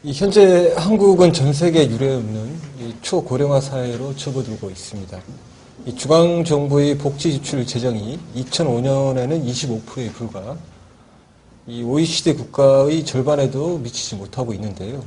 현재 한국은 전 세계 유례 없는 초고령화 사회로 접어들고 있습니다. 중앙정부의 복지지출 재정이 2005년에는 25%에 불과 OECD 국가의 절반에도 미치지 못하고 있는데요.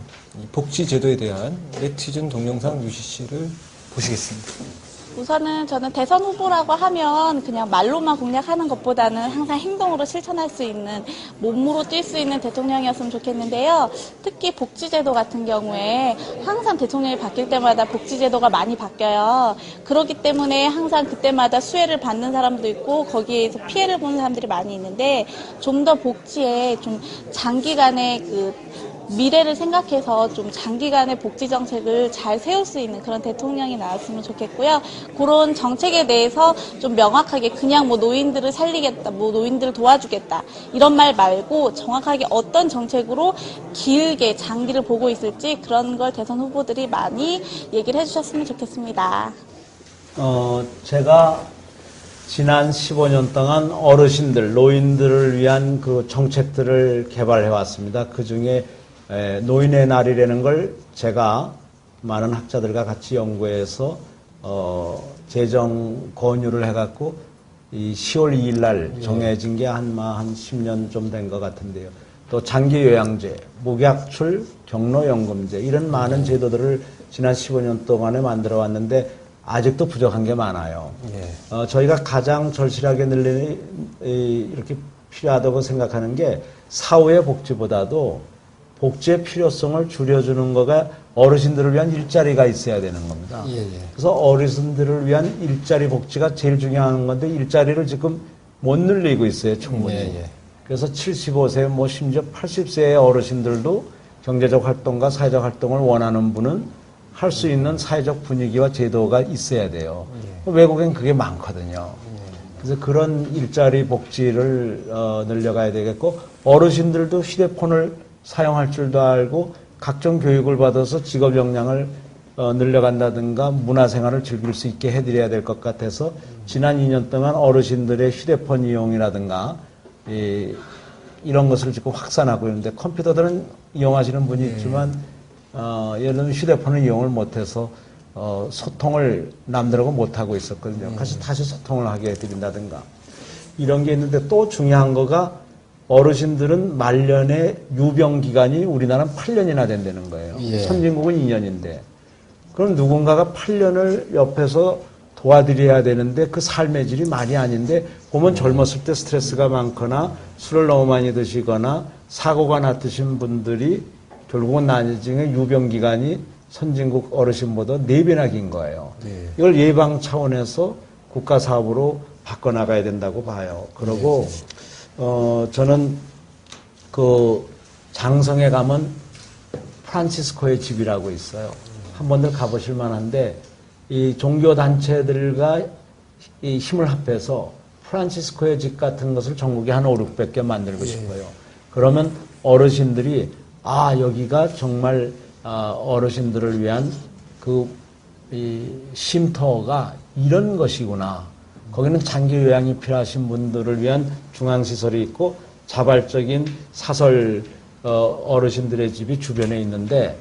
복지제도에 대한 네티즌 동영상 UCC를 보시겠습니다. 우선은 저는 대선 후보라고 하면 그냥 말로만 공략하는 것보다는 항상 행동으로 실천할 수 있는, 몸으로 뛸 수 있는 대통령이었으면 좋겠는데요. 특히 복지제도 같은 경우에 항상 대통령이 바뀔 때마다 복지제도가 많이 바뀌어요. 그렇기 때문에 항상 그때마다 수혜를 받는 사람도 있고 거기에서 피해를 보는 사람들이 많이 있는데, 좀 더 복지에 좀 장기간의 미래를 생각해서 좀 장기간의 복지 정책을 잘 세울 수 있는 그런 대통령이 나왔으면 좋겠고요. 그런 정책에 대해서 좀 명확하게 그냥 뭐 노인들을 살리겠다, 뭐 노인들을 도와주겠다 이런 말 말고 정확하게 어떤 정책으로 길게 장기를 보고 있을지 그런 걸 대선 후보들이 많이 얘기를 해주셨으면 좋겠습니다. 제가 지난 15년 동안 어르신들, 노인들을 위한 그 정책들을 개발해 왔습니다. 그 중에 노인의 날이라는 걸 제가 많은 학자들과 같이 연구해서 재정 권유를 해갖고 이 10월 2일 날 정해진 게 한 10년 좀 된 것 같은데요. 또 장기요양제, 목약출, 경로연금제 이런 많은 제도들을 지난 15년 동안에 만들어 왔는데 아직도 부족한 게 많아요. 저희가 가장 절실하게 이렇게 필요하다고 생각하는 게 사후의 복지보다도 복지의 필요성을 줄여주는 거가 어르신들을 위한 일자리가 있어야 되는 겁니다. 그래서 어르신들을 위한 일자리 복지가 제일 중요한 건데 일자리를 지금 못 늘리고 있어요, 충분히. 그래서 75세, 뭐 심지어 80세의 어르신들도 경제적 활동과 사회적 활동을 원하는 분은 할 수 있는 사회적 분위기와 제도가 있어야 돼요. 외국엔 그게 많거든요. 그래서 그런 일자리 복지를 늘려가야 되겠고, 어르신들도 휴대폰을 사용할 줄도 알고 각종 교육을 받아서 직업 역량을 늘려간다든가 문화생활을 즐길 수 있게 해드려야 될 것 같아서 지난 2년 동안 어르신들의 휴대폰 이용이라든가 이런 것을 지금 확산하고 있는데, 컴퓨터들은 이용하시는 분이 있지만 예를 들면 휴대폰을 이용을 못해서 소통을 남들하고 못하고 있었거든요. 다시 소통을 하게 해드린다든가 이런 게 있는데, 또 중요한 거가 어르신들은 말년의 유병기간이 우리나라는 8년이나 된다는 거예요. 선진국은 2년인데 그럼 누군가가 8년을 옆에서 도와드려야 되는데 그 삶의 질이 말이 아닌데, 보면 젊었을 때 스트레스가 많거나 술을 너무 많이 드시거나 사고가 났으신 분들이 결국은 나중에 유병기간이 선진국 어르신보다 4배나 긴 거예요. 이걸 예방 차원에서 국가 사업으로 바꿔나가야 된다고 봐요. 그리고 저는 그 장성에 가면 프란치스코의 집이라고 있어요. 한 번들 가보실 만한데, 이 종교단체들과 이 힘을 합해서 프란치스코의 집 같은 것을 전국에 한 5, 600개 만들고 싶어요. 그러면 어르신들이 여기가 정말 어르신들을 위한 이 쉼터가 이런 것이구나. 거기는 장기 요양이 필요하신 분들을 위한 중앙시설이 있고 자발적인 사설 어르신들의 집이 주변에 있는데,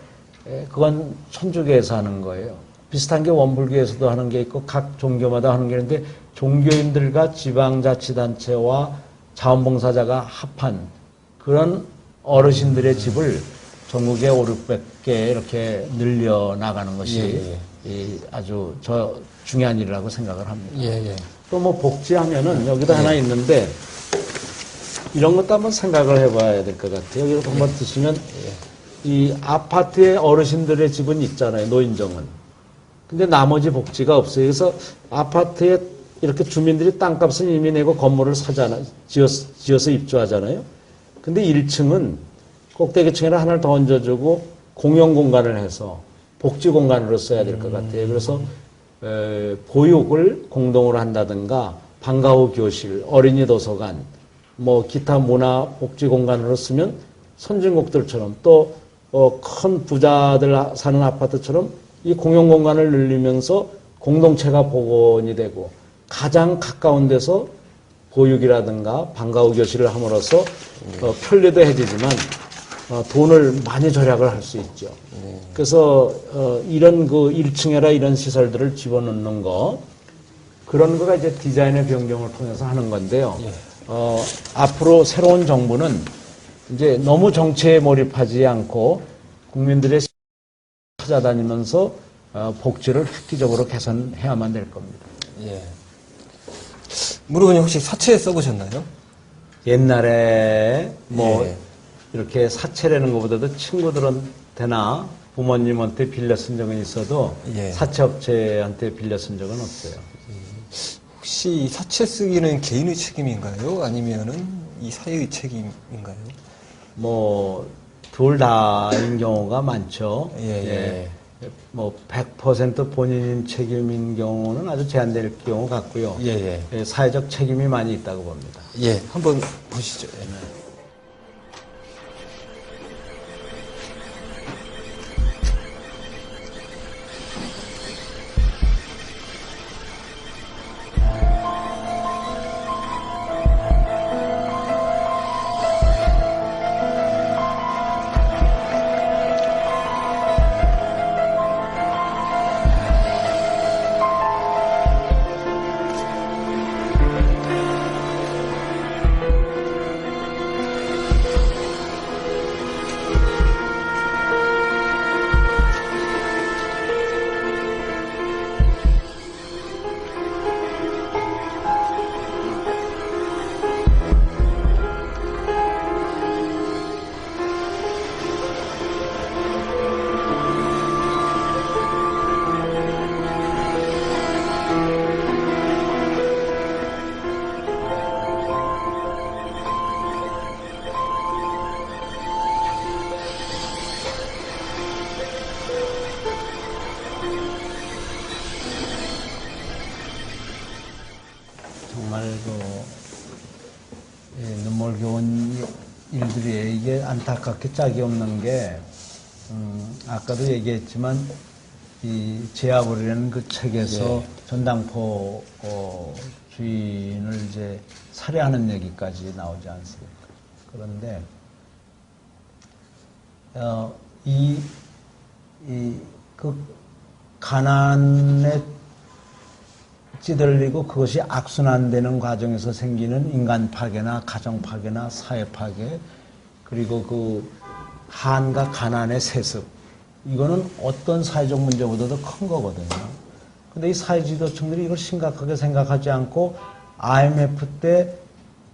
그건 천주교에서 하는 거예요. 비슷한 게 원불교에서도 하는 게 있고 각 종교마다 하는 게 있는데, 종교인들과 지방자치단체와 자원봉사자가 합한 그런 어르신들의 집을 전국에 5, 600개 이렇게 늘려나가는 것이 아주 중요한 일이라고 생각을 합니다. 또 뭐 복지하면은 여기도 하나 있는데, 이런 것도 한번 생각을 해봐야 될 것 같아요. 여기로 한번 드시면 이 아파트에 어르신들의 집은 있잖아요, 노인정은. 근데 나머지 복지가 없어요. 그래서 아파트에 이렇게 주민들이 땅값은 이미 내고 건물을 사잖아요. 지어서 입주하잖아요. 근데 1층은 꼭대기층에는 하나를 더 얹어주고 공용 공간을 해서 복지 공간으로 써야 될 것 같아요. 그래서 보육을 공동으로 한다든가 방과 후 교실, 어린이 도서관, 뭐 기타 문화 복지 공간으로 쓰면 선진국들처럼 또 큰 부자들 사는 아파트처럼 이 공용 공간을 늘리면서 공동체가 복원이 되고 가장 가까운 데서 보육이라든가 방과 후 교실을 함으로써 편리도 해지지만 돈을 많이 절약을 할 수 있죠. 그래서 이런 그 1층에라 이런 시설들을 집어넣는 거 그런 거가 이제 디자인의 변경을 통해서 하는 건데요. 앞으로 새로운 정부는 이제 너무 정치에 몰입하지 않고 국민들의 찾아다니면서 복지를 획기적으로 개선해야만 될 겁니다. 예. 무르분이 혹시 사채 써보셨나요? 옛날에 뭐 예. 이렇게 사채라는 것보다도 친구들한테나 부모님한테 빌려 쓴 적은 있어도 예. 사채업체한테 빌려 쓴 적은 없어요. 혹시 이 사채 쓰기는 개인의 책임인가요? 아니면은 이 사회의 책임인가요? 뭐 둘 다인 경우가 많죠. 예. 뭐 100% 본인 책임인 경우는 아주 제한될 경우 같고요. 예. 사회적 책임이 많이 있다고 봅니다. 예. 한번 보시죠. 예. 정말 눈물겨운 일들이에요. 이게 안타깝게 짝이 없는 게 아까도 얘기했지만 이 제아버리라는 그 책에서 전당포 주인을 이제 살해하는 얘기까지 나오지 않습니까? 그런데 그 가난에 찌들리고 그것이 악순환되는 과정에서 생기는 인간 파괴나 가정 파괴나 사회 파괴 그리고 그 한과 가난의 세습 이거는 어떤 사회적 문제보다도 큰 거거든요. 근데 이 사회 지도층들이 이걸 심각하게 생각하지 않고 IMF 때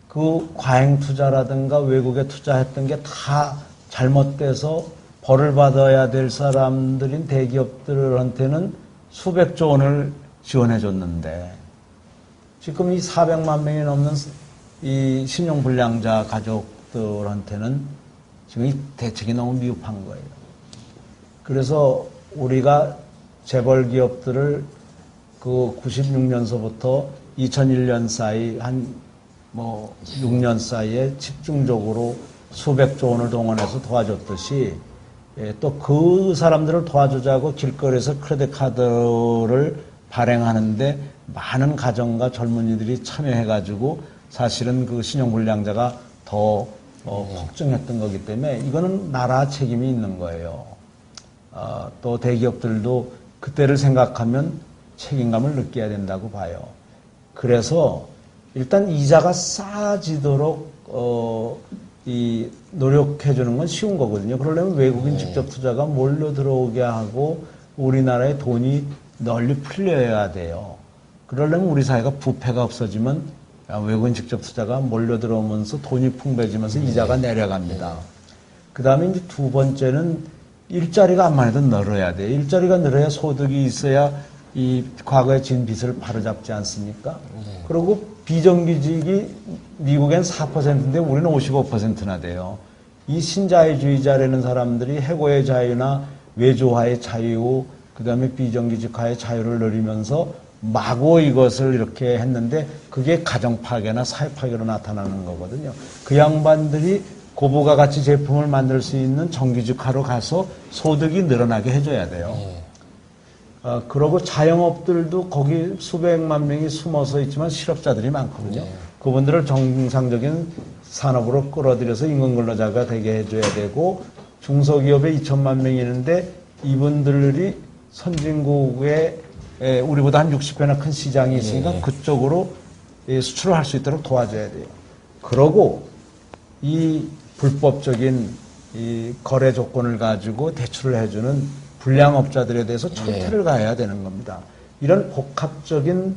그 과잉 투자라든가 외국에 투자했던 게 다 잘못돼서 벌을 받아야 될 사람들인 대기업들한테는 수백조 원을 지원해 줬는데 지금 이 400만 명이 넘는 이 신용불량자 가족들한테는 지금 이 대책이 너무 미흡한 거예요. 그래서 우리가 재벌 기업들을 그 96년서부터 2001년 사이 한 6년 사이에 집중적으로 수백조 원을 동원해서 도와줬듯이 또 그 사람들을 도와주자고 길거리에서 크레딧 카드를 발행하는데 많은 가정과 젊은이들이 참여해가지고 사실은 그 신용불량자가 더 폭증했던 거기 때문에 이거는 나라 책임이 있는 거예요. 또 대기업들도 그때를 생각하면 책임감을 느껴야 된다고 봐요. 그래서 일단 이자가 싸지도록 노력해주는 건 쉬운 거거든요. 그러려면 외국인 직접 투자가 몰려 들어오게 하고 우리나라의 돈이 널리 풀려야 돼요. 그러려면 우리 사회가 부패가 없어지면 외국인 직접 투자가 몰려 들어오면서 돈이 풍부해지면서 이자가 내려갑니다. 그 다음에 이제 두 번째는 일자리가 암만 해도 늘어야 돼요. 일자리가 늘어야 소득이 있어야 이 과거에 진 빚을 바로잡지 않습니까? 그리고 비정규직이 미국엔 4%인데 우리는 55%나 돼요. 이 신자유주의자라는 사람들이 해고의 자유나 외조화의 자유, 그 다음에 비정규직화의 자유를 누리면서 마구 이것을 이렇게 했는데 그게 가정 파괴나 사회 파괴로 나타나는 거거든요. 그 양반들이 고부가 가치 제품을 만들 수 있는 정규직화로 가서 소득이 늘어나게 해줘야 돼요. 그러고 자영업들도 거기 수백만 명이 숨어서 있지만 실업자들이 많거든요. 그분들을 정상적인 산업으로 끌어들여서 임금 근로자가 되게 해줘야 되고 중소기업에 2천만 명이 있는데 이분들이 선진국에 우리보다 한 60배나 큰 시장이 있으니까 예. 그쪽으로 수출을 할 수 있도록 도와줘야 돼요. 그러고 이 불법적인 이 거래 조건을 가지고 대출을 해주는 불량업자들에 대해서 철퇴를 가해야 되는 겁니다. 이런 복합적인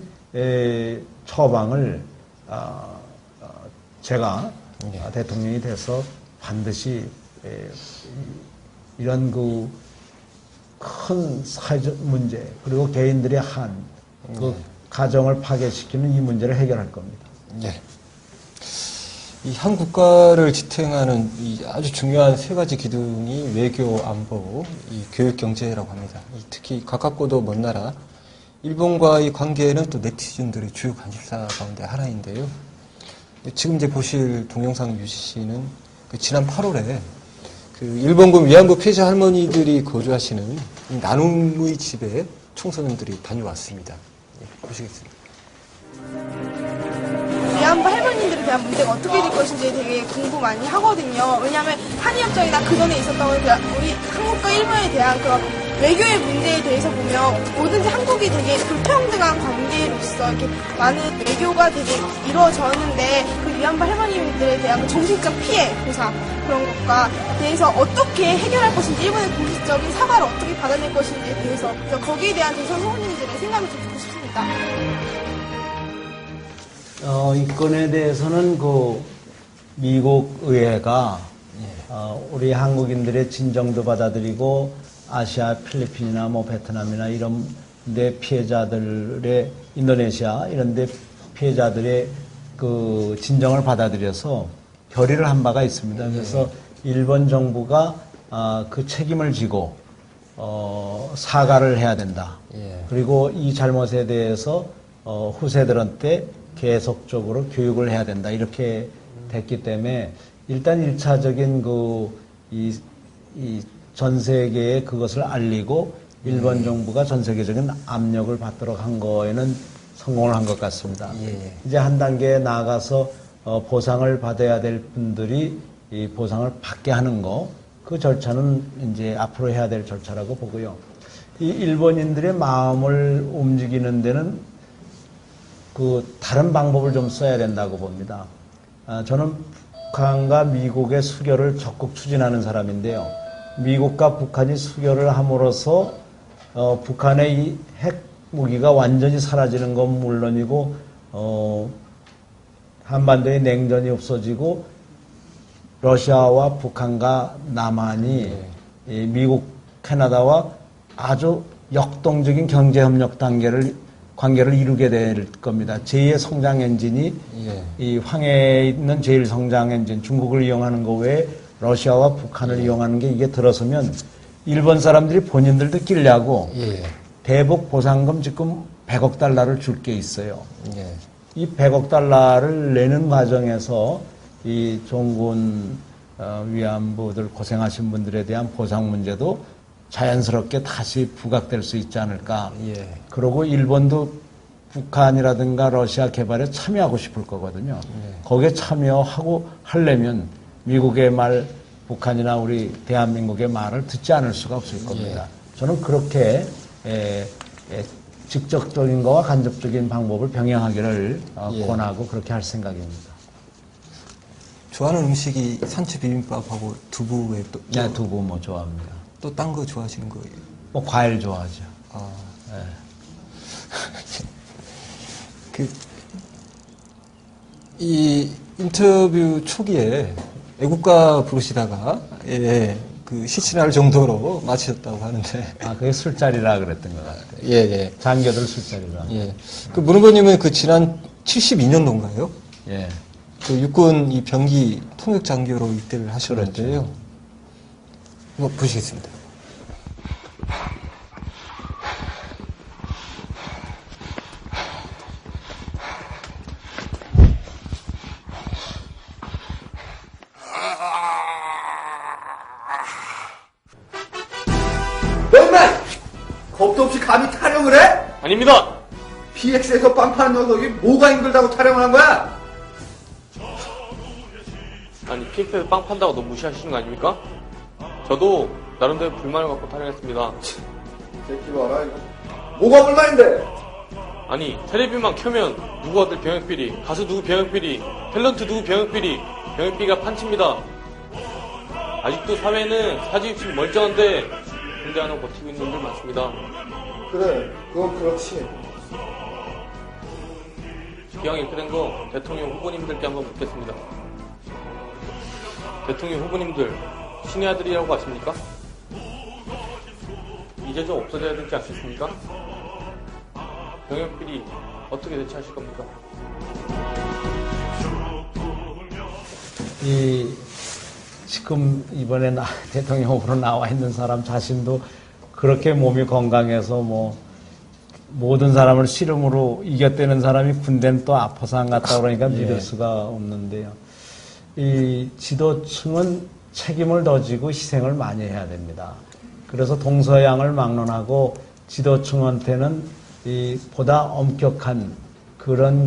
처방을 제가 대통령이 돼서 반드시 이런 그 큰 사회적 문제 그리고 개인들의 그 가정을 파괴시키는 이 문제를 해결할 겁니다. 네. 이 한 국가를 지탱하는 이 아주 중요한 세 가지 기둥이 외교, 안보, 이 교육, 경제라고 합니다. 특히 가깝고도 먼 나라 일본과의 관계는 또 네티즌들의 주요 관심사 가운데 하나인데요. 지금 이제 보실 동영상 유시는 지난 8월에 그 일본군 위안부 피해자 할머니들이 거주하시는 이 나눔의 집에 청소년들이 다녀왔습니다. 보시겠습니다. 위안부 할머님들에 대한 문제가 어떻게 될 것인지 되게 공부 많이 하거든요. 왜냐하면 한일협정이나 그 전에 있었던 우리 한국과 일본에 대한 그런 외교의 문제에 대해서 보면 뭐든지 한국이 되게 불평등한 관계로서 이렇게 많은 외교가 되게 이루어졌는데 그 위안부 할머님들에 대한 그 정신적 피해 보상 그런 것과 대해서 어떻게 해결할 것인지 일본의 공식적인 사과를 어떻게 받아낼 것인지에 대해서 그래서 거기에 대한 대선 후보님들의 생각을 좀 듣고 싶습니다. 이 건에 대해서는 그 미국 의회가 우리 한국인들의 진정도 받아들이고 아시아, 필리핀이나 뭐 베트남이나 이런 데 피해자들의 인도네시아 이런 데 피해자들의 그 진정을 받아들여서 결의를 한 바가 있습니다. 그래서 일본 정부가 그 책임을 지고 사과를 해야 된다. 그리고 이 잘못에 대해서 후세들한테 계속적으로 교육을 해야 된다. 이렇게 됐기 때문에 일단 1차적인 전 세계에 그것을 알리고 일본 정부가 전 세계적인 압력을 받도록 한 거에는 성공을 한 것 같습니다. 이제 한 단계 나아가서 보상을 받아야 될 분들이 이 보상을 받게 하는 거, 그 절차는 이제 앞으로 해야 될 절차라고 보고요. 이 일본인들의 마음을 움직이는 데는 그 다른 방법을 좀 써야 된다고 봅니다. 저는 북한과 미국의 수교를 적극 추진하는 사람인데요. 미국과 북한이 수교를 함으로써 북한의 이 핵 무기가 완전히 사라지는 건 물론이고 한반도의 냉전이 없어지고 러시아와 북한과 남한이 미국, 캐나다와 아주 역동적인 경제협력 관계를 이루게 될 겁니다. 제2의 성장 엔진이 이 황해에 있는 제1 성장 엔진 중국을 이용하는 거 외에 러시아와 북한을 이용하는 게 이게 들어서면 일본 사람들이 본인들도 끼려고 대북 보상금 지금 100억 달러를 줄 게 있어요. 이 100억 달러를 내는 과정에서 이 종군 위안부들 고생하신 분들에 대한 보상 문제도 자연스럽게 다시 부각될 수 있지 않을까. 그리고 일본도 북한이라든가 러시아 개발에 참여하고 싶을 거거든요. 거기에 참여하고 하려면 미국의 말, 북한이나 우리 대한민국의 말을 듣지 않을 수가 없을 겁니다. 저는 그렇게 직접적인 거와 간접적인 방법을 병행하기를 권하고 그렇게 할 생각입니다. 좋아하는 음식이 산채 비빔밥하고 두부에 또 네, 두부 뭐 좋아합니다. 또 딴 거 좋아하시는 거예요? 뭐 과일 좋아하죠. 이 인터뷰 초기에 애국가 부르시다가 그 시친할 정도로 마치셨다고 하는데. 그게 술자리라 그랬던 것 같아요. 장교들 술자리라. 그 문 후보님은 그 지난 72년도인가요? 그 육군 이 병기 통역 장교로 입대를 하셨는데요. 한번 보시겠습니다. 너 임마! 겁도 없이 감히 타령을 해? 아닙니다. PX에서 빵 파는 녀석이 뭐가 힘들다고 타령을 한 거야? TX에서 빵 판다고 너무 무시하시는 거 아닙니까? 저도 나름대로 불만을 갖고 타령했습니다. 새끼 봐라, 이거. 뭐가 불만인데? 아니, 텔레비만 켜면 누구 아들 병역비리, 가수 누구 병역비리, 탤런트 누구 병역비리, 병역비가 판치입니다. 아직도 사회는 사지입식 멀쩡한데 군대 하나 버티고 있는 분들 많습니다. 그래, 그건 그렇지. 기왕 이렇게 된 거 대통령 후보님들께 한번 묻겠습니다. 대통령 후보님들 신의 아들이라고 아십니까? 이제 좀 없어져야 되지 않겠습니까? 병역비리 어떻게 대처하실 겁니까? 지금 이번에 대통령 후보로 나와 있는 사람 자신도 그렇게 몸이 건강해서 모든 사람을 씨름으로 이겼다는 사람이 군대는 또 아파서 안 갔다 그러니까 믿을 수가 없는데요. 이 지도층은 책임을 더 지고 희생을 많이 해야 됩니다. 그래서 동서양을 막론하고 지도층한테는 보다 엄격한 그런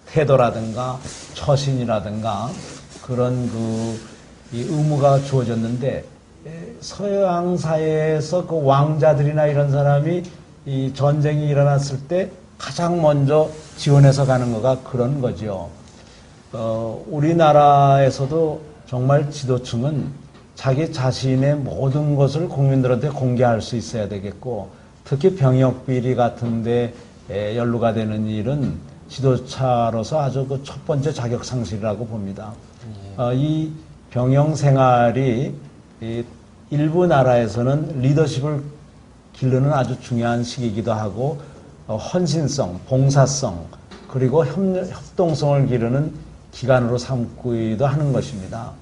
태도라든가 처신이라든가 그런 이 의무가 주어졌는데 서양 사회에서 그 왕자들이나 이런 사람이 이 전쟁이 일어났을 때 가장 먼저 지원해서 가는 거가 그런 거죠. 우리나라에서도 정말 지도층은 자기 자신의 모든 것을 국민들한테 공개할 수 있어야 되겠고, 특히 병역비리 같은데 연루가 되는 일은 지도자로서 아주 그 첫 번째 자격 상실이라고 봅니다. 이 병영 생활이 일부 나라에서는 리더십을 기르는 아주 중요한 시기이기도 하고, 헌신성, 봉사성, 그리고 협동성을 기르는 기간으로 삼기도 하는 것입니다.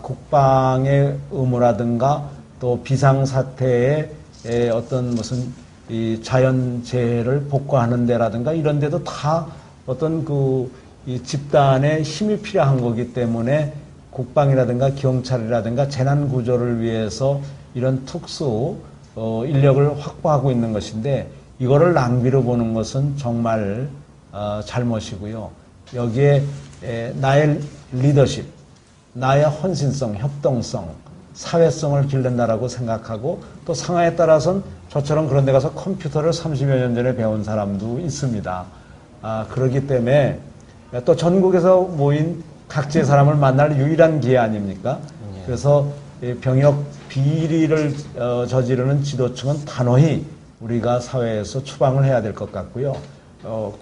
국방의 의무라든가 또 비상사태의 어떤 무슨 이 자연재해를 복구하는 데라든가 이런 데도 다 어떤 이 집단의 힘이 필요한 거기 때문에 국방이라든가 경찰이라든가 재난구조를 위해서 이런 특수 인력을 확보하고 있는 것인데, 이거를 낭비로 보는 것은 정말 잘못이고요. 여기에 나의 리더십, 나의 헌신성, 협동성, 사회성을 기른다라고 생각하고, 또 상황에 따라서는 저처럼 그런 데 가서 컴퓨터를 30여 년 전에 배운 사람도 있습니다. 그렇기 때문에 또 전국에서 모인 각지의 사람을 만날 유일한 기회 아닙니까? 그래서 병역 비리를 저지르는 지도층은 단호히 우리가 사회에서 추방을 해야 될 것 같고요.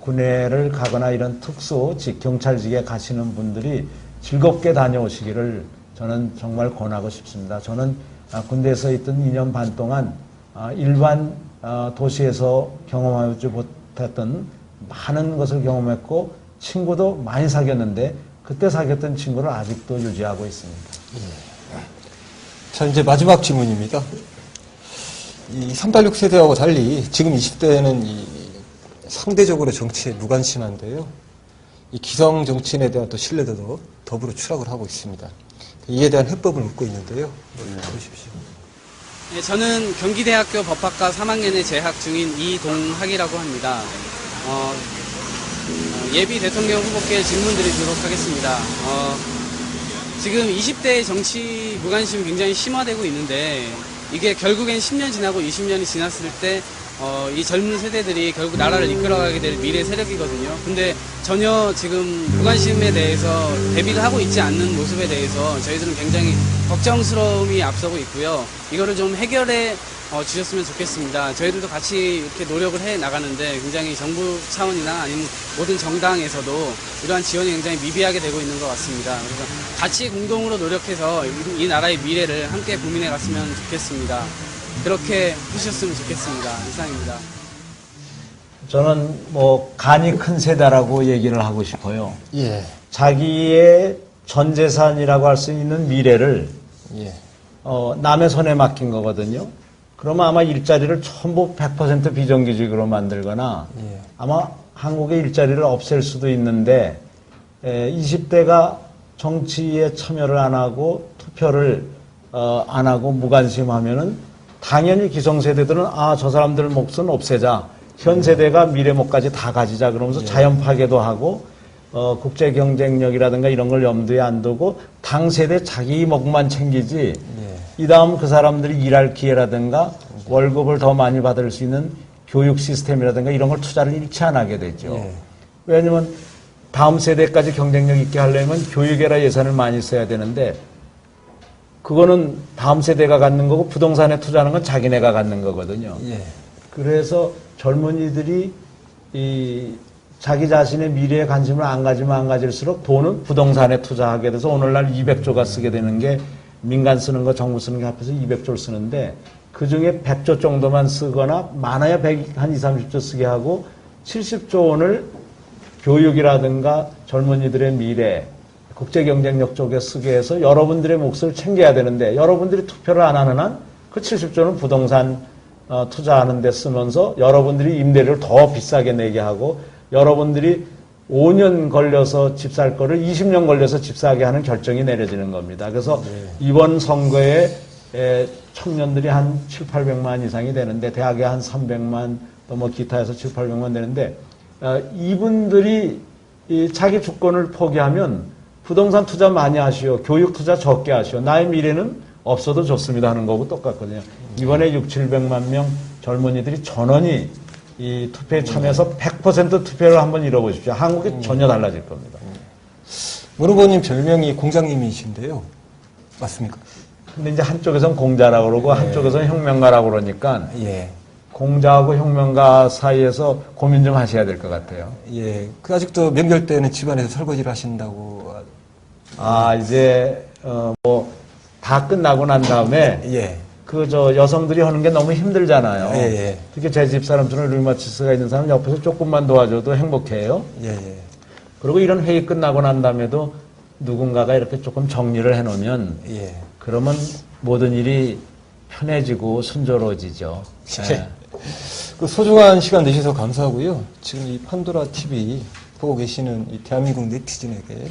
군회를 가거나 이런 특수 경찰직에 가시는 분들이 즐겁게 다녀오시기를 저는 정말 권하고 싶습니다. 저는 군대에서 있던 2년 반 동안 일반 도시에서 경험하지 못했던 많은 것을 경험했고, 친구도 많이 사귀었는데 그때 사귀었던 친구를 아직도 유지하고 있습니다. 자, 이제 마지막 질문입니다. 이 386 세대하고 달리 지금 20대는 상대적으로 정치에 무관심한데요. 이 기성 정치인에 대한 또 신뢰도도 더불어 추락을 하고 있습니다. 이에 대한 해법을 묻고 있는데요. 보십시오. 네, 저는 경기대학교 법학과 3학년에 재학 중인 이동학이라고 합니다. 예비 대통령 후보께 질문 드리도록 하겠습니다. 지금 20대의 정치 무관심이 굉장히 심화되고 있는데, 이게 결국엔 10년 지나고 20년이 지났을 때 이 젊은 세대들이 결국 나라를 이끌어가게 될 미래 세력이거든요. 근데 전혀 지금 무관심에 대해서 대비를 하고 있지 않는 모습에 대해서 저희들은 굉장히 걱정스러움이 앞서고 있고요. 이거를 좀 해결해 주셨으면 좋겠습니다. 저희들도 같이 이렇게 노력을 해 나가는데 굉장히 정부 차원이나 아니면 모든 정당에서도 이러한 지원이 굉장히 미비하게 되고 있는 것 같습니다. 그래서 같이 공동으로 노력해서 이 나라의 미래를 함께 고민해 갔으면 좋겠습니다. 그렇게 해주셨으면 좋겠습니다. 이상입니다. 저는 간이 큰 세대라고 얘기를 하고 싶어요. 예. 자기의 전 재산이라고 할 수 있는 미래를 예. 남의 손에 맡긴 거거든요. 그러면 아마 일자리를 전부 100% 비정규직으로 만들거나 아마 한국의 일자리를 없앨 수도 있는데, 20대가 정치에 참여를 안 하고 투표를 안 하고 무관심하면은 당연히 기성세대들은 저 사람들 몫은 없애자, 현 세대가 미래 목까지 다 가지자 그러면서 자연 파괴도 하고 국제 경쟁력이라든가 이런 걸 염두에 안 두고 당 세대 자기 먹만 챙기지 이 다음 그 사람들이 일할 기회라든가 월급을 더 많이 받을 수 있는 교육 시스템이라든가 이런 걸 투자를 일치 안 하게 되죠. 왜냐하면 다음 세대까지 경쟁력 있게 하려면 교육에라 예산을 많이 써야 되는데 그거는 다음 세대가 갖는 거고 부동산에 투자하는 건 자기네가 갖는 거거든요. 그래서 젊은이들이 이 자기 자신의 미래에 관심을 안 가지면 안 가질수록 돈은 부동산에 투자하게 돼서 오늘날 200조가 쓰게 되는 게 민간 쓰는 거 정부 쓰는 게 합해서 200조를 쓰는데 그중에 100조 정도만 쓰거나 많아야 한 20, 30조 쓰게 하고 70조 원을 교육이라든가 젊은이들의 미래, 국제 경쟁력 쪽에 쓰게 해서 여러분들의 몫을 챙겨야 되는데 여러분들이 투표를 안 하는 한 그 70조는 부동산 투자하는 데 쓰면서 여러분들이 임대료를 더 비싸게 내게 하고 여러분들이 5년 걸려서 집 살 거를 20년 걸려서 집 사게 하는 결정이 내려지는 겁니다. 그래서 이번 선거에 청년들이 한 7, 800만 이상이 되는데 대학에 한 300만 또 뭐 기타에서 7, 800만 되는데 이분들이 자기 주권을 포기하면 부동산 투자 많이 하시오. 교육 투자 적게 하시오. 나의 미래는 없어도 좋습니다 하는 거고 똑같거든요. 이번에 6, 700만 명 젊은이들이 전원이 이 투표에 참여해서 100% 투표를 한번 이뤄보십시오. 한국이 전혀 달라질 겁니다. 문 후보님 별명이 공장님이신데요. 맞습니까? 근데 이제 한쪽에서는 공자라고 그러고 한쪽에서는 혁명가라고 그러니까 예. 공자하고 혁명가 사이에서 고민 좀 하셔야 될 것 같아요. 예. 그 아직도 명절 때는 집안에서 설거지를 하신다고. 이제 뭐 다 끝나고 난 다음에 예. 여성들이 하는 게 너무 힘들잖아요. 예. 특히 제 집 사람처럼 류마티스가 있는 사람 옆에서 조금만 도와줘도 행복해요. 예. 그리고 이런 회의 끝나고 난 다음에도 누군가가 이렇게 조금 정리를 해놓으면 예. 그러면 모든 일이 편해지고 순조로워지죠. 네. 그 소중한 시간 내주셔서 감사하고요. 지금 이 판도라 TV 보고 계시는 이 대한민국 네티즌에게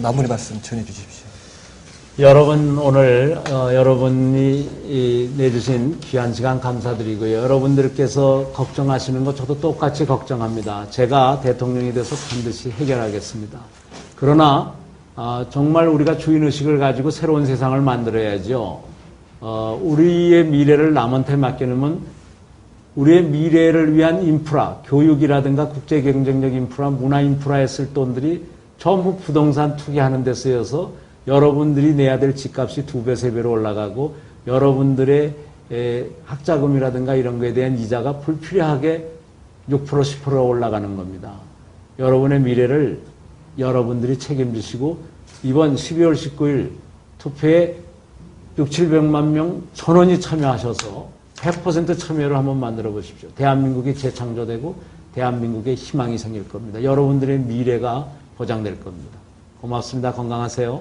마무리 말씀 전해 주십시오. 여러분 오늘 여러분이 내주신 귀한 시간 감사드리고요. 여러분들께서 걱정하시는 거 저도 똑같이 걱정합니다. 제가 대통령이 돼서 반드시 해결하겠습니다. 그러나 정말 우리가 주인의식을 가지고 새로운 세상을 만들어야죠. 우리의 미래를 남한테 맡겨놓으면 우리의 미래를 위한 인프라, 교육이라든가 국제 경쟁력 인프라, 문화 인프라에 쓸 돈들이 전부 부동산 투기하는 데 쓰여서 여러분들이 내야 될 집값이 2배, 3배로 올라가고 여러분들의 학자금이라든가 이런 거에 대한 이자가 불필요하게 6%, 10% 올라가는 겁니다. 여러분의 미래를 여러분들이 책임지시고 이번 12월 19일 투표에 6, 700만 명 전원이 참여하셔서 100% 참여를 한번 만들어 보십시오. 대한민국이 재창조되고 대한민국의 희망이 생길 겁니다. 여러분들의 미래가 보장될 겁니다. 고맙습니다. 건강하세요.